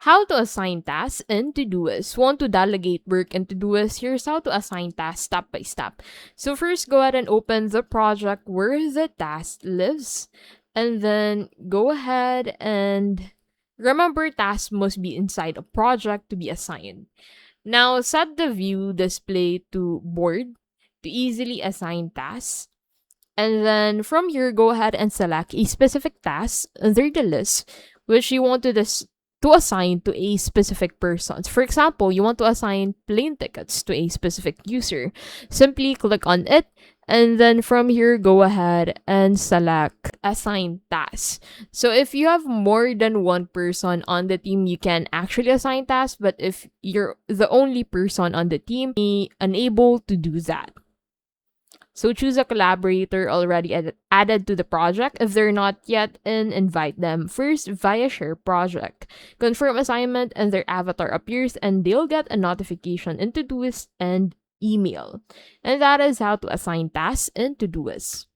How to assign tasks in Todoist. Want to delegate work in Todoist? Here's how to assign tasks step by step. So first, go ahead and open the project where the task lives. And then go ahead and remember tasks must be inside a project to be assigned. Now, set the view display to board to easily assign tasks. And then from here, go ahead and select a specific task under the list which you want to assign to a specific person. For example, you want to assign plane tickets to a specific user. Simply click on it, and then from here, go ahead and select assign tasks. So if you have more than one person on the team, you can actually assign tasks, but if you're the only person on the team, be unable to do that. So choose a collaborator already added to the project. If they're not yet in, invite them first via share project. Confirm assignment and their avatar appears and they'll get a notification in Todoist and email. And that is how to assign tasks in Todoist.